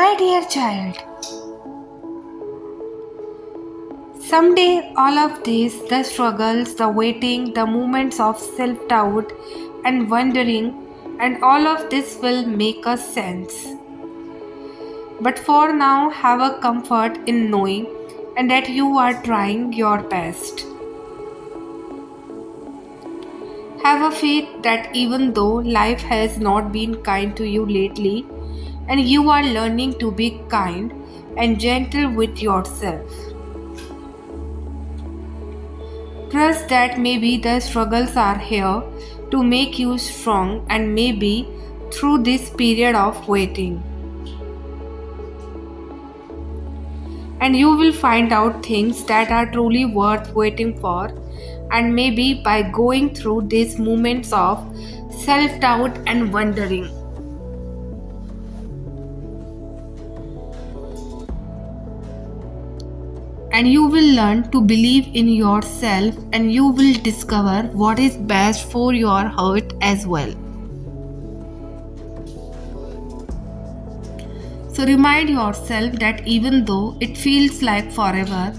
My dear child, someday all of this, the struggles, the waiting, the moments of self doubt and wondering, and all of this will make a sense. But for now, have a comfort in knowing and that you are trying your best. Have a faith that even though life has not been kind to you lately, and you are learning to be kind and gentle with yourself. Trust that maybe the struggles are here to make you strong, and maybe through this period of waiting. And you will find out things that are truly worth waiting for, and maybe by going through these moments of self doubt and wondering. And you will learn to believe in yourself, and you will discover what is best for your heart as well. So remind yourself that even though it feels like forever,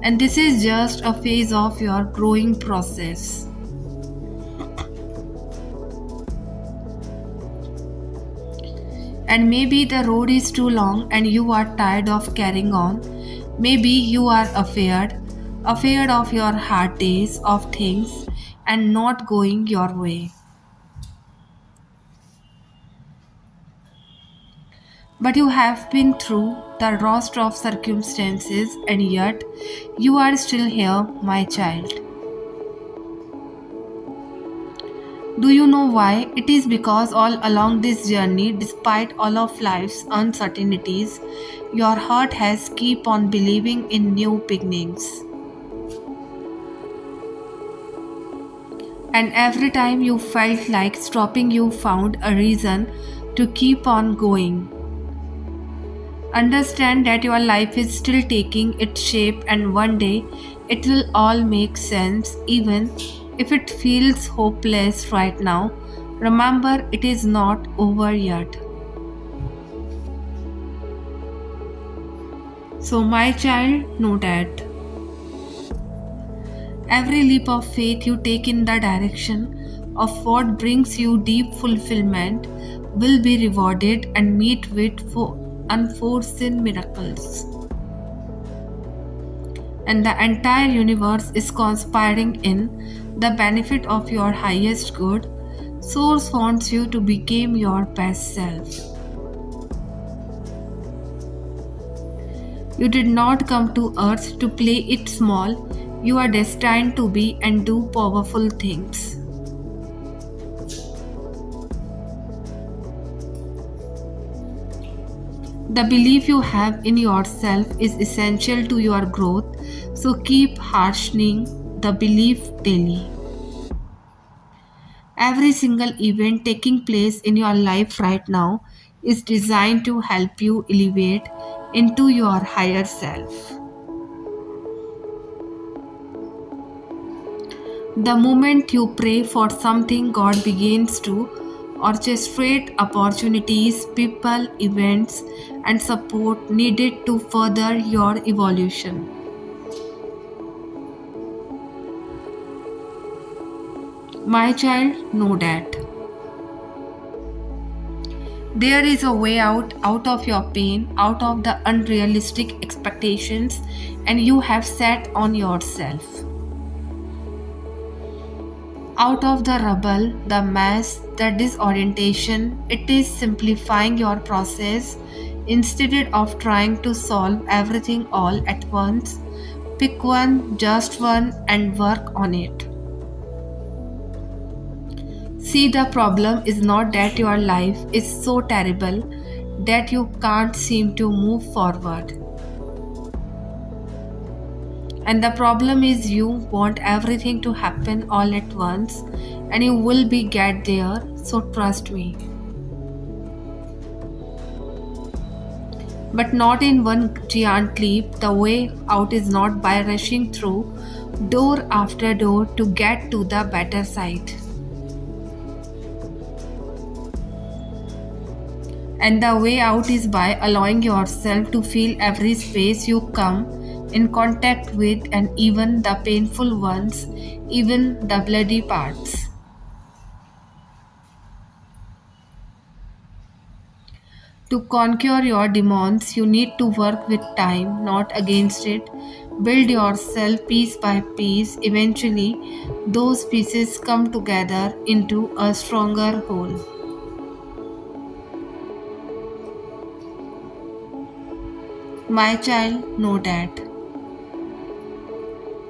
and this is just a phase of your growing process. And maybe the road is too long and you are tired of carrying on. Maybe you are afraid of your hard days, of things and not going your way. But you have been through the worst of circumstances, and yet you are still here, my child. Do you know why? It is because all along this journey, despite all of life's uncertainties, your heart has kept on believing in new beginnings. And every time you felt like stopping, you found a reason to keep on going. Understand that your life is still taking its shape, and one day it will all make sense, even if it feels hopeless right now. Remember, it is not over yet. So, my child, know that every leap of faith you take in the direction of what brings you deep fulfillment will be rewarded and meet with unforeseen miracles. And the entire universe is conspiring in the benefit of your highest good. Source wants you to become your best self. You did not come to earth to play it small. You are destined to be and do powerful things. The belief you have in yourself is essential to your growth, so keep hardening the belief daily. Every single event taking place in your life right now is designed to help you elevate into your higher self. The moment you pray for something, God begins to orchestrate opportunities, people, events, and support needed to further your evolution. My child, know that there is a way out of your pain, out of the unrealistic expectations, and you have set on yourself. Out of the rubble, the mess, the disorientation, it is simplifying your process. Instead of trying to solve everything all at once, pick one, just one, and work on it. See, the problem is not that your life is so terrible that you can't seem to move forward. And the problem is you want everything to happen all at once, and you will be get there, so trust me. But not in one giant leap. The way out is not by rushing through door after door to get to the better side. And the way out is by allowing yourself to feel every space you come in contact with, and even the painful ones, even the bloody parts. To conquer your demons, you need to work with time, not against it. Build yourself piece by piece. Eventually, those pieces come together into a stronger whole. My child, know that.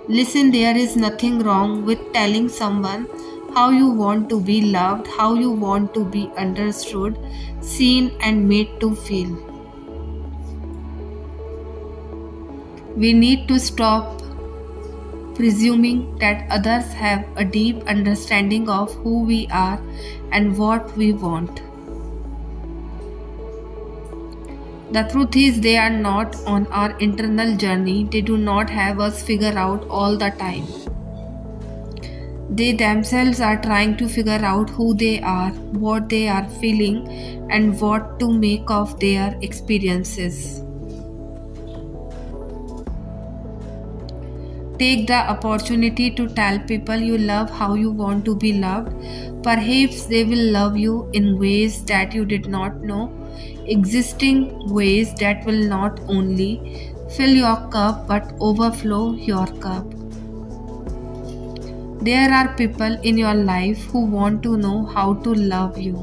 Listen, there is nothing wrong with telling someone how you want to be loved, how you want to be understood, seen, and made to feel. We need to stop presuming that others have a deep understanding of who we are and what we want. The truth is, they are not on our internal journey, they do not have us figure out all the time. They themselves are trying to figure out who they are, what they are feeling, and what to make of their experiences. Take the opportunity to tell people you love how you want to be loved. Perhaps they will love you in ways that you did not know, existing ways that will not only fill your cup but overflow your cup. There are people in your life who want to know how to love you.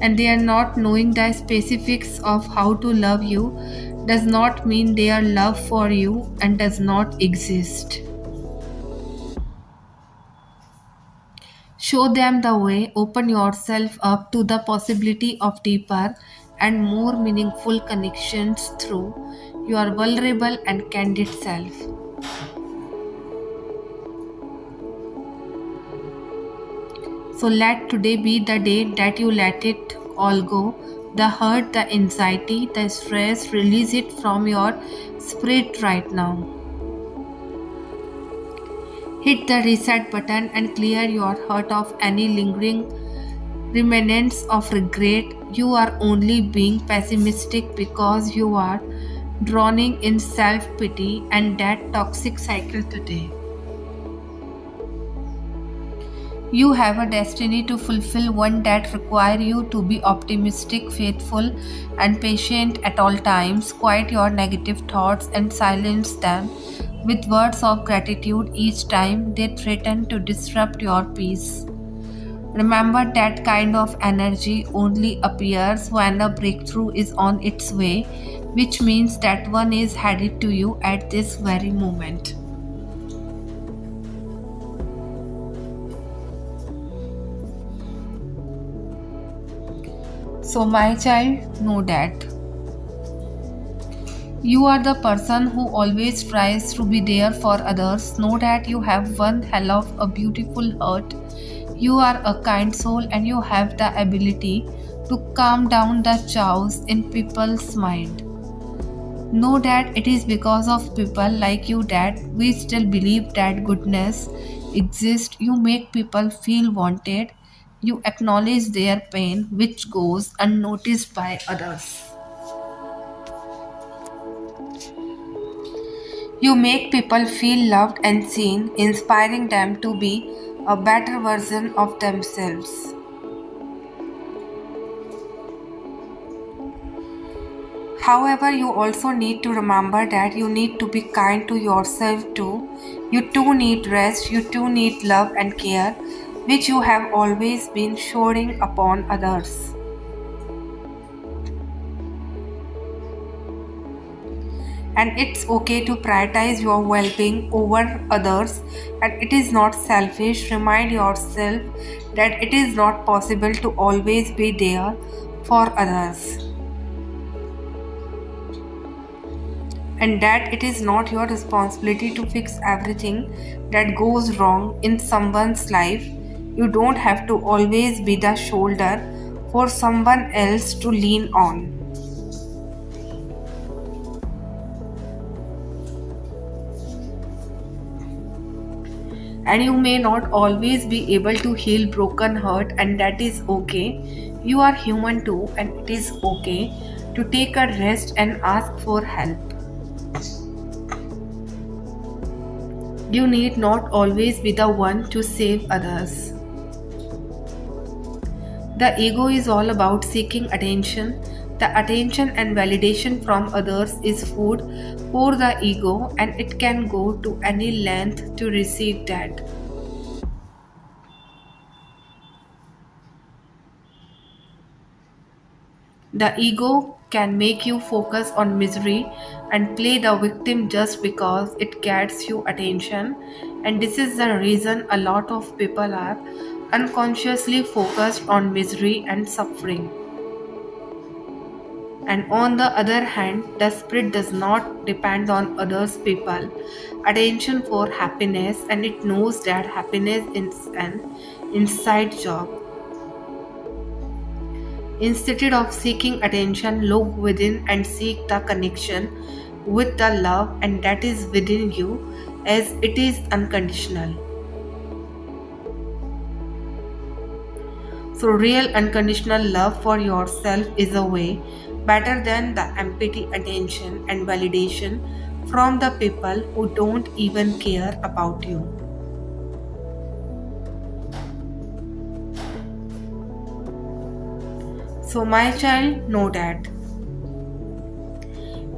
And they are not knowing the specifics of how to love you does not mean their love for you and does not exist. Show them the way, open yourself up to the possibility of deeper and more meaningful connections through your vulnerable and candid self. So let today be the day that you let it all go. The hurt, the anxiety, the stress, release it from your spirit right now. Hit the reset button and clear your heart of any lingering remnants of regret. You are only being pessimistic because you are drowning in self pity and that toxic cycle today. You have a destiny to fulfill, one that requires you to be optimistic, faithful, and patient at all times. Quiet your negative thoughts and silence them with words of gratitude each time they threaten to disrupt your peace. Remember that kind of energy only appears when a breakthrough is on its way, which means that one is headed to you at this very moment. So, my child, know that you are the person who always tries to be there for others. Know that you have one hell of a beautiful heart. You are a kind soul and you have the ability to calm down the chaos in people's mind. Know that it is because of people like you that we still believe that goodness exists. You make people feel wanted. You acknowledge their pain, which goes unnoticed by others. You make people feel loved and seen, inspiring them to be a better version of themselves. However, you also need to remember that you need to be kind to yourself too. You too need rest, you too need love and care, which you have always been showering upon others. And it's okay to prioritize your well being over others, and it is not selfish. Remind yourself that it is not possible to always be there for others, and that it is not your responsibility to fix everything that goes wrong in someone's life. You don't have to always be the shoulder for someone else to lean on. And you may not always be able to heal broken heart, and that is okay. You are human too, and it is okay to take a rest and ask for help. You need not always be the one to save others. The ego is all about seeking attention. The attention and validation from others is food for the ego, and it can go to any length to receive that. The ego can make you focus on misery and play the victim just because it gets you attention. And this is the reason a lot of people are unconsciously focused on misery and suffering. And on the other hand, the spirit does not depend on others people attention for happiness, and it knows that happiness is an inside job. Instead of seeking attention, look within and seek the connection with the love, and that is within you, as it is unconditional. So, real unconditional love for yourself is a way better than the empty attention and validation from the people who don't even care about you. So, my child, know that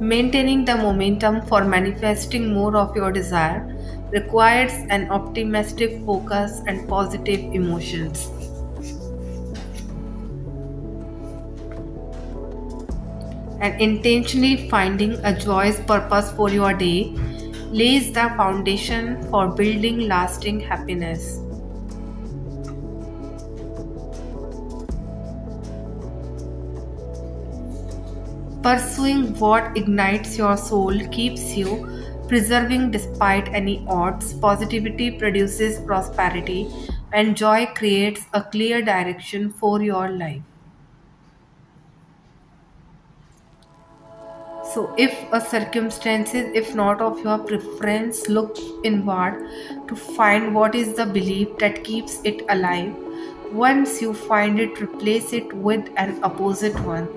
maintaining the momentum for manifesting more of your desire requires an optimistic focus and positive emotions. And intentionally finding a joyous purpose for your day lays the foundation for building lasting happiness. Pursuing what ignites your soul keeps you preserving despite any odds. Positivity produces prosperity, and joy creates a clear direction for your life. So, if a circumstances, if not of your preference, look inward to find what is the belief that keeps it alive. Once you find it, replace it with an opposite one.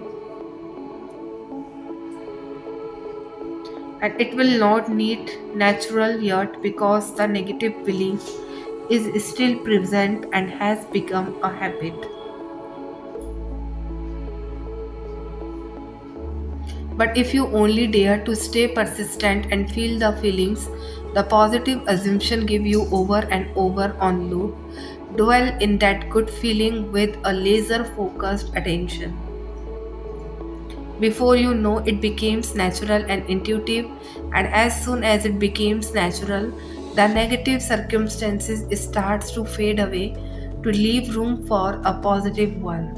And it will not need natural yet, because the negative belief is still present and has become a habit. But if you only dare to stay persistent and feel the feelings, the positive assumption give you over and over on loop. Dwell in that good feeling with a laser focused attention. Before you know, it becomes natural and intuitive, and as soon as it becomes natural, the negative circumstances starts to fade away to leave room for a positive one.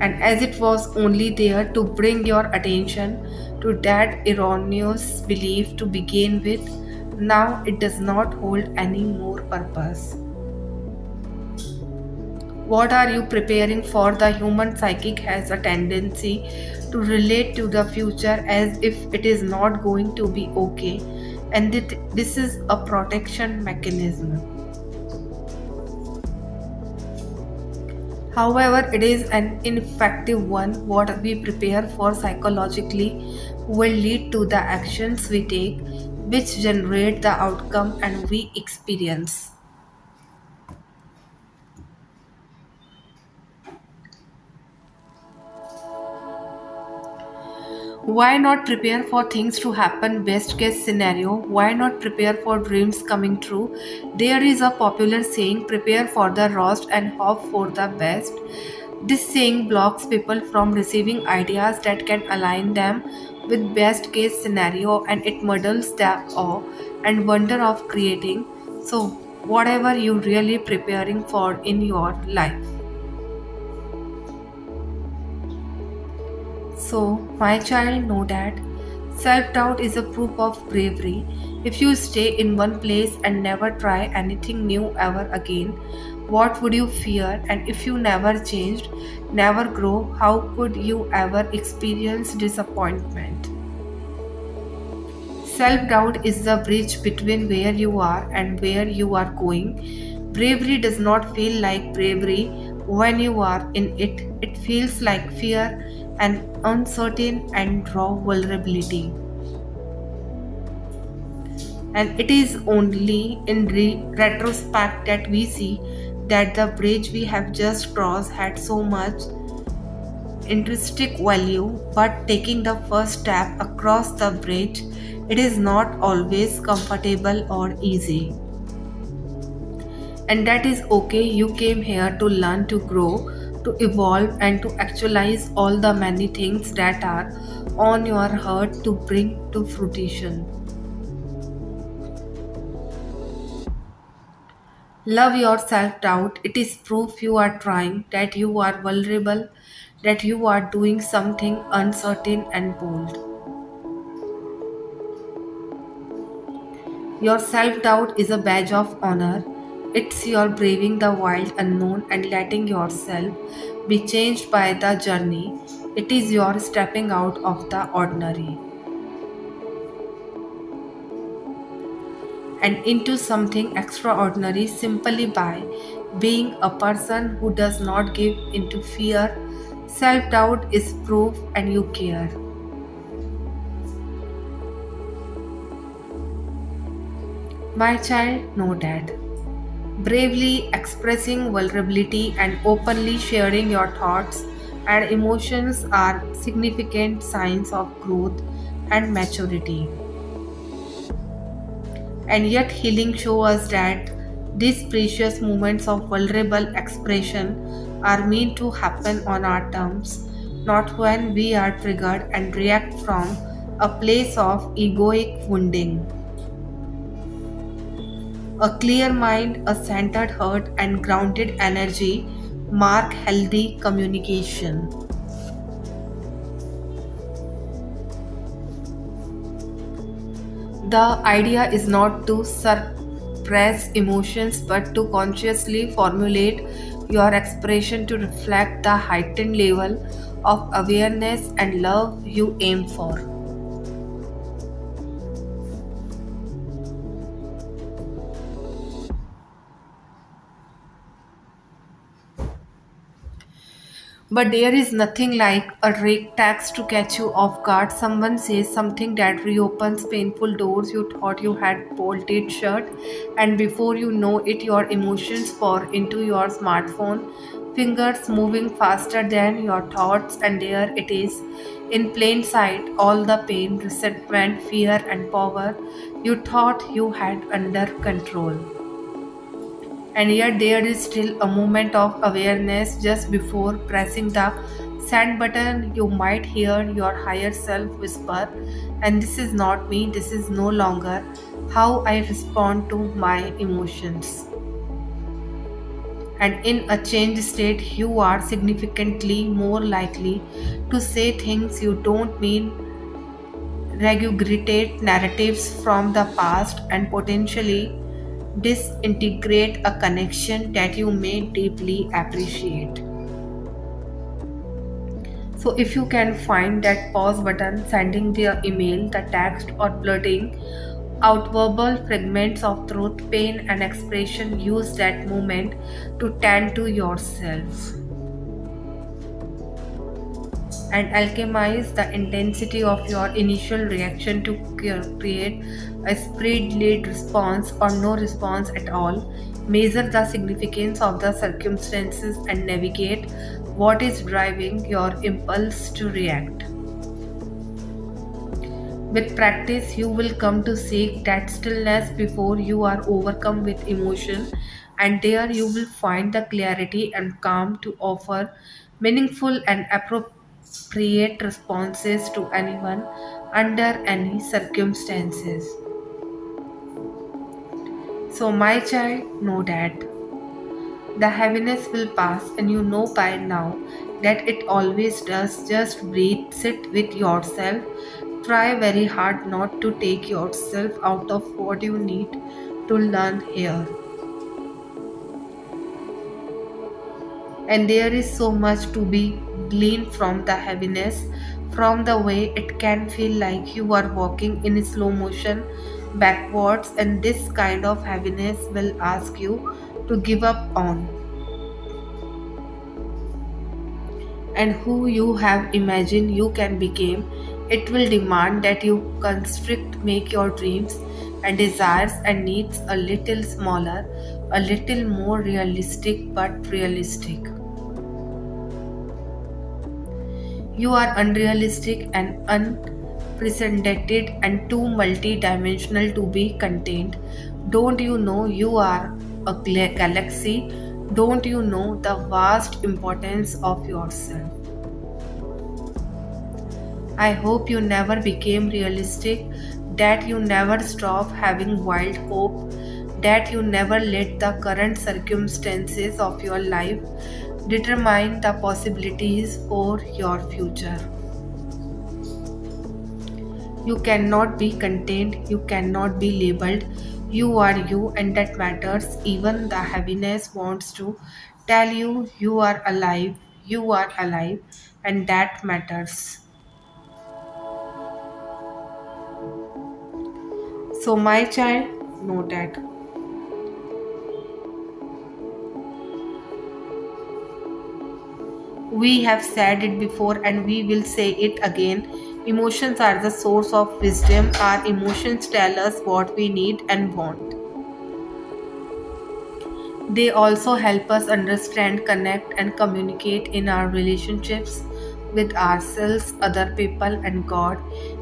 And as it was only there to bring your attention to that erroneous belief to begin with, now it does not hold any more purpose. What are you preparing for? The human psychic has a tendency to relate to the future as if it is not going to be okay, and this is a protection mechanism. However, it is an ineffective one. What we prepare for psychologically will lead to the actions we take, which generate the outcome and we experience. Why not prepare for things to happen? Best case scenario. Why not prepare for dreams coming true? There is a popular saying, prepare for the worst and hope for the best. This saying blocks people from receiving ideas that can align them with best case scenario, and it muddles the awe and wonder of creating. So whatever you really preparing for in your life. So, my child, know that self doubt is a proof of bravery. If you stay in one place and never try anything new ever again, what would you fear? And if you never changed, never grow, how could you ever experience disappointment? Self doubt is the bridge between where you are and where you are going. Bravery does not feel like bravery when you are in it, it feels like fear and uncertain and raw vulnerability. And it is only in retrospect that we see that the bridge we have just crossed had so much intrinsic value, but taking the first step across the bridge, it is not always comfortable or easy. And that is okay. You came here to learn, to grow, to evolve, and to actualize all the many things that are on your heart to bring to fruition. Love your self doubt. It is proof you are trying, that you are vulnerable, that you are doing something uncertain and bold. Your self doubt is a badge of honor. It's your braving the wild unknown and letting yourself be changed by the journey. It is your stepping out of the ordinary and into something extraordinary simply by being a person who does not give into fear. Self doubt is proof and you care. My child, know that. Bravely expressing vulnerability and openly sharing your thoughts and emotions are significant signs of growth and maturity. And yet, healing shows us that these precious moments of vulnerable expression are meant to happen on our terms, not when we are triggered and react from a place of egoic wounding. A clear mind, a centered heart, and grounded energy mark healthy communication. The idea is not to suppress emotions but to consciously formulate your expression to reflect the heightened level of awareness and love you aim for. But there is nothing like a rake text to catch you off guard. Someone says something that reopens painful doors you thought you had bolted shut, and before you know it, your emotions pour into your smartphone, fingers moving faster than your thoughts, and there it is. In plain sight, all the pain, resentment, fear, and power you thought you had under control. And yet there is still a moment of awareness just before pressing the send button. You might hear your higher self whisper, and this is not me, this is no longer how I respond to my emotions. And in a changed state you are significantly more likely to say things you don't mean, regurgitate narratives from the past, and potentially disintegrate a connection that you may deeply appreciate. So, if you can find that pause button, sending the email, the text, or blurting out verbal fragments of truth, pain, and expression, use that moment to tend to yourself and alchemize the intensity of your initial reaction to create a speed lead response or no response at all. Measure the significance of the circumstances and navigate what is driving your impulse to react. With practice, you will come to seek that stillness before you are overcome with emotion, and there you will find the clarity and calm to offer meaningful and appropriate responses to anyone under any circumstances. So, my child, know that the heaviness will pass, and you know by now that it always does. Just breathe, sit with yourself. Try very hard not to take yourself out of what you need to learn here. And there is so much to be gleaned from the heaviness, From the way it can feel like you are walking in slow motion backwards, and this kind of heaviness will ask you to give up on and who you have imagined you can become. It will demand that you constrict, make your dreams and desires and needs a little smaller, a little more realistic, but realistic. You are unrealistic and unprecedented and too multi-dimensional to be contained. Don't you know you are a galaxy? Don't you know the vast importance of yourself? I hope you never became realistic, that you never stop having wild hope, that you never let the current circumstances of your life determine the possibilities for your future. You cannot be contained, you cannot be labeled. You are you, and that matters. Even the heaviness wants to tell you you are alive, and that matters. So, my child, know that. We have said it before and we will say it again. Emotions are the source of wisdom. Our emotions tell us what we need and want. They also help us understand, connect, and communicate in our relationships with ourselves, other people, and God.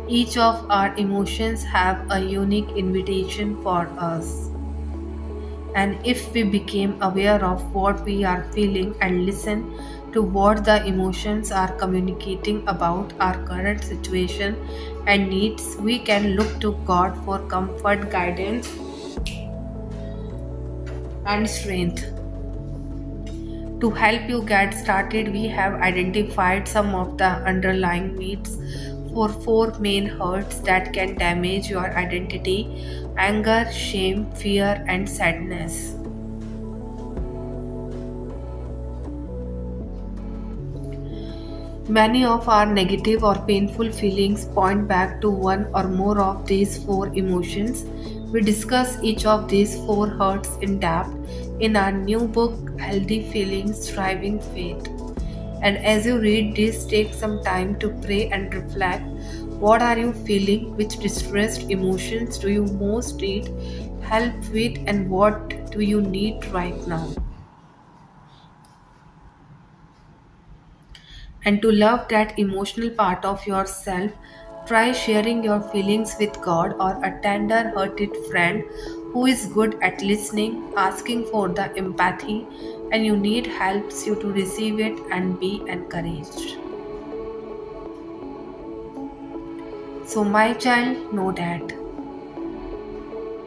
Each of our emotions have a unique invitation for us. And if we became aware of what we are feeling and listen to what the emotions are communicating about our current situation and needs, we can look to God for comfort, guidance, and strength. To help you get started, we have identified some of the underlying needs for four main hurts that can damage your identity: anger, shame, fear, and sadness. Many of our negative or painful feelings point back to one or more of these four emotions. We discuss each of these four hurts in depth in our new book, Healthy Feelings, Thriving Faith. And as you read this, take some time to pray and reflect. What are you feeling? Which distressed emotions do you most need help with? And what do you need right now? And to love that emotional part of yourself, try sharing your feelings with God or a tender hearted friend who is good at listening, asking for the empathy, and you need helps you to receive it and be encouraged. So, my child, know that.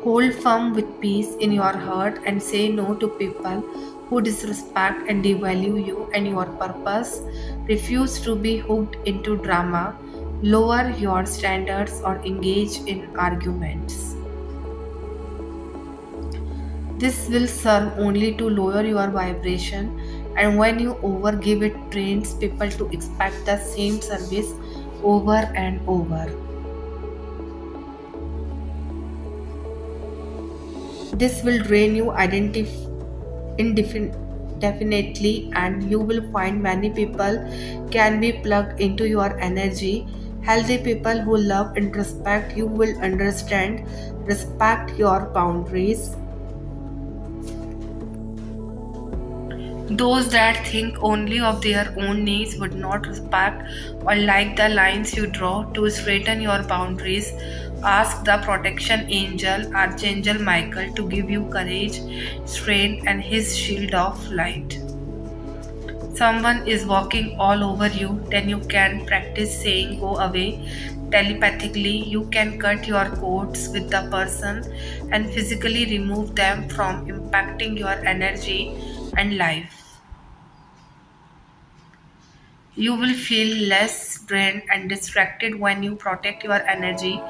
Hold firm with peace in your heart and say no to people who disrespect and devalue you and your purpose. Refuse to be hooked into drama, lower your standards, or engage in arguments. This will serve only to lower your vibration, and when you overgive, it trains people to expect the same service over and over. This will drain you indefinitely, and you will find many people can be plugged into your energy. Healthy people who love and respect you will understand, respect your boundaries. Those that think only of their own needs would not respect or like the lines you draw. To straighten your boundaries, ask the protection angel, Archangel Michael, to give you courage, strength, and his shield of light. Someone is walking all over you, then you can practice saying go away telepathically. You can cut your cords with the person and physically remove them from impacting your energy and life. You will feel less drained and distracted when you protect your energy.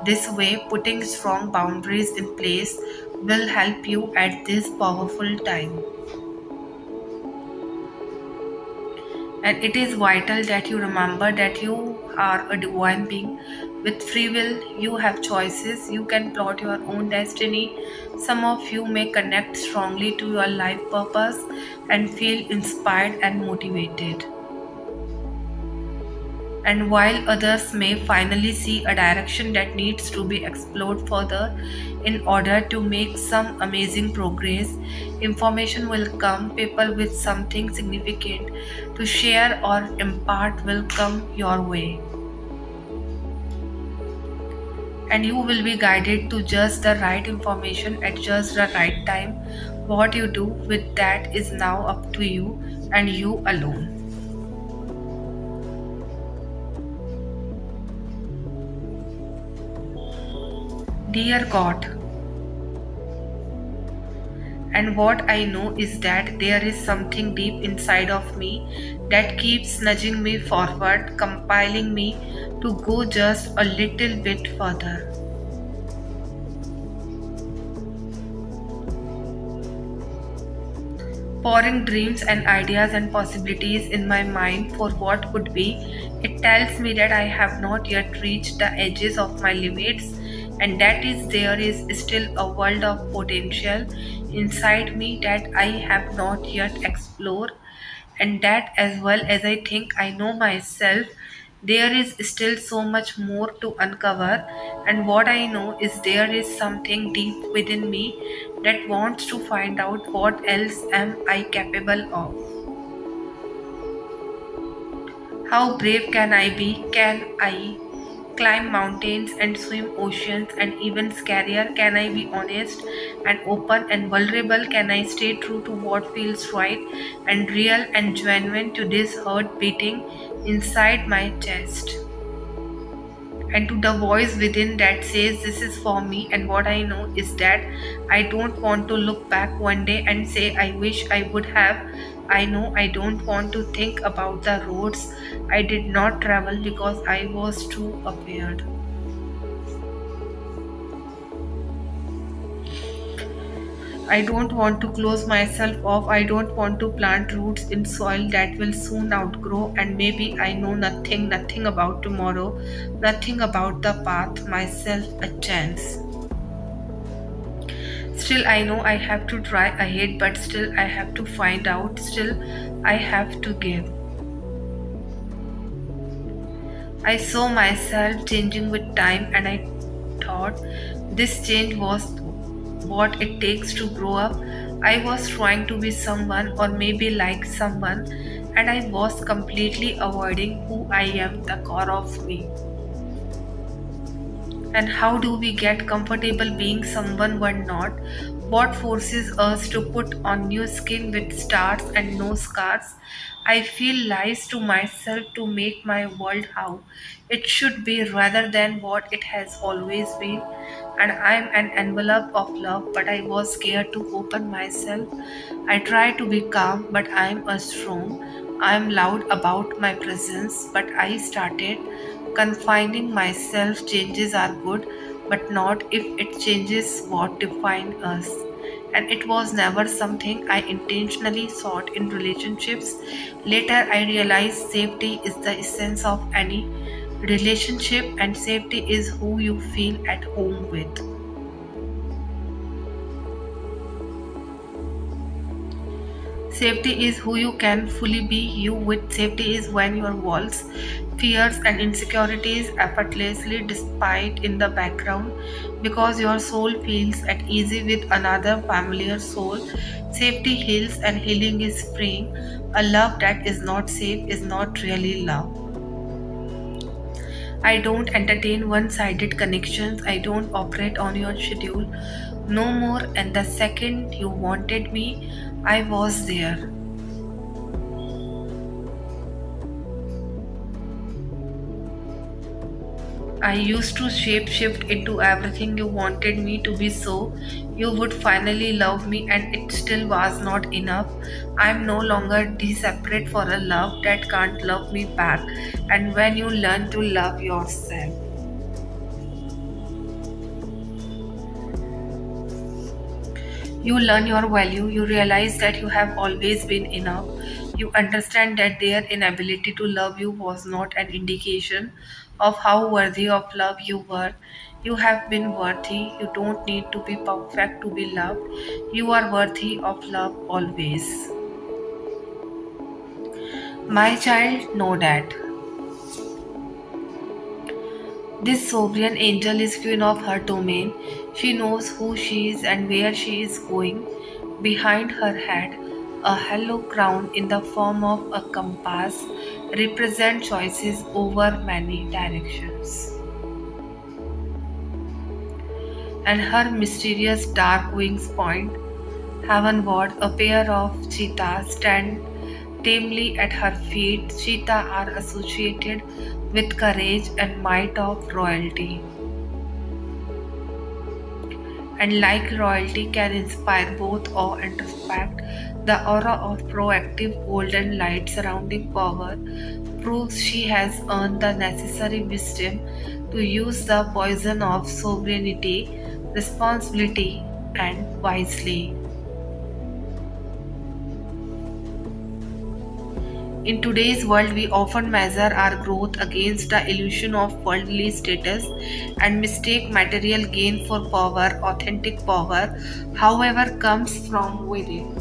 This way, putting strong boundaries in place will help you at this powerful time. And it is vital that you remember that you are a divine being with free will. You have choices. You can plot your own destiny. Some of you may connect strongly to your life purpose and feel inspired and motivated. And while others may finally see a direction that needs to be explored further in order to make some amazing progress, information will come, people with something significant to share or impart will come your way. And you will be guided to just the right information at just the right time. What you do with that is now up to you and you alone. Dear God, and what I know is that there is something deep inside of me that keeps nudging me forward, compelling me to go just a little bit further. Pouring dreams and ideas and possibilities in my mind for what could be, it tells me that I have not yet reached the edges of my limits and that is there is still a world of potential inside me that I have not yet explored and that as well as I think I know myself there is still so much more to uncover and what I know is there is something deep within me that wants to find out what else am I capable of. How brave can I be? Can I climb mountains and swim oceans and even scarier? Can I be honest and open and vulnerable? Can I stay true to what feels right and real and genuine to this heart beating inside my chest? And to the voice within that says this is for me and what I know is that I don't want to look back one day and say I wish I would have. I know I don't want to think about the roads I did not travel because I was too afraid. I don't want to close myself off. I don't want to plant roots in soil that will soon outgrow. And maybe I know nothing about tomorrow, nothing about the path, myself a chance. Still, I know I have to try ahead, but still, I have to find out. Still, I have to give. I saw myself changing with time, and I thought this change was what it takes to grow up. I was trying to be someone, or maybe like someone, and I was completely avoiding who I am, the core of me. And how do we get comfortable being someone we're not? What forces us to put on new skin with stars and no scars? I feel lies to myself to make my world how it should be rather than what it has always been. And I'm an envelope of love, but I was scared to open myself. I try to be calm, but I'm a storm. I'm loud about my presence, but I started confining myself. Changes are good, but not if it changes what define us. And it was never something I intentionally sought in relationships. Later, I realized safety is the essence of any relationship, and safety is who you feel at home with. Safety is who you can fully be you with. Safety is when your walls, fears, and insecurities effortlessly despite in the background because your soul feels at ease with another familiar soul. Safety heals, and healing is freeing. A love that is not safe is not really love. I don't entertain one sided connections. I don't operate on your schedule. No more, and the second you wanted me, I was there. I used to shapeshift into everything you wanted me to be so you would finally love me, and it still was not enough. I'm no longer desperate for a love that can't love me back. And when you learn to love yourself, you learn your value, you realize that you have always been enough. You understand that their inability to love you was not an indication of how worthy of love you were. You have been worthy. You don't need to be perfect to be loved. You are worthy of love always. My child, know that. This sovereign angel is queen of her domain. She knows who she is and where she is going. Behind her head, a hollow crown in the form of a compass represents choices over many directions. And her mysterious dark wings point heavenward. A pair of cheetahs stand tamely at her feet. Cheetahs are associated with courage and might of royalty. And like royalty can inspire both awe and respect, the aura of proactive golden light surrounding power proves she has earned the necessary wisdom to use the poison of sovereignty, responsibility, and wisely. In today's world, we often measure our growth against the illusion of worldly status and mistake material gain for power. Authentic power, however, comes from within.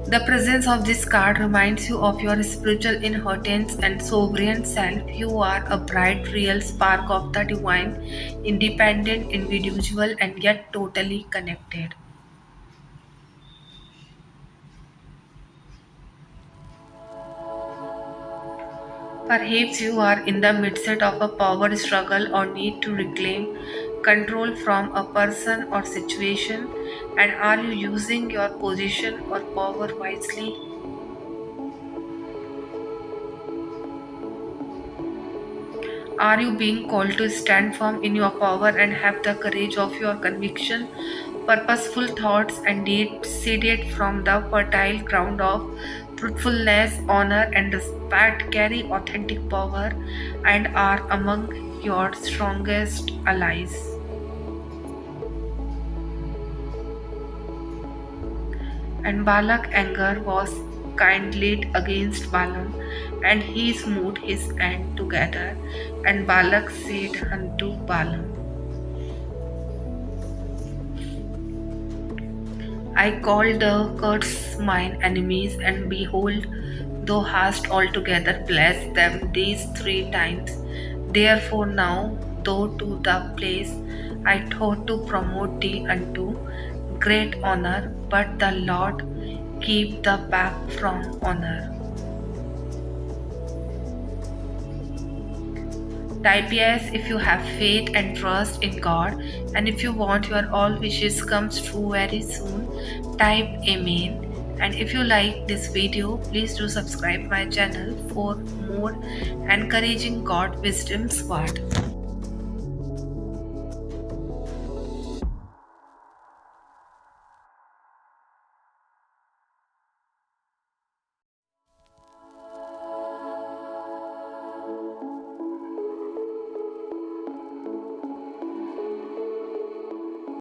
The presence of this card reminds you of your spiritual inheritance and sovereign self. You are a bright, real spark of the divine, independent, individual, and yet totally connected. Perhaps you are in the midst of a power struggle or need to reclaim control from a person or situation. And are you using your position or power wisely? Are you being called to stand firm in your power and have the courage of your conviction? Purposeful thoughts and deeds seeded from the fertile ground of truthfulness, honor, and respect carry authentic power and are among your strongest allies. And Balak anger was kindled against Balaam, and he smote his hand together. And Balak said unto Balaam, I called the curse mine enemies, and behold, thou hast altogether blessed them these 3 times. Therefore now, thou to the place I thought to promote thee unto great honor, but the Lord keep the back from honor. Type yes if you have faith and trust in God, and if you want your all wishes comes true very soon, type amen. And if you like this video, please do subscribe my channel for more encouraging God wisdom's word.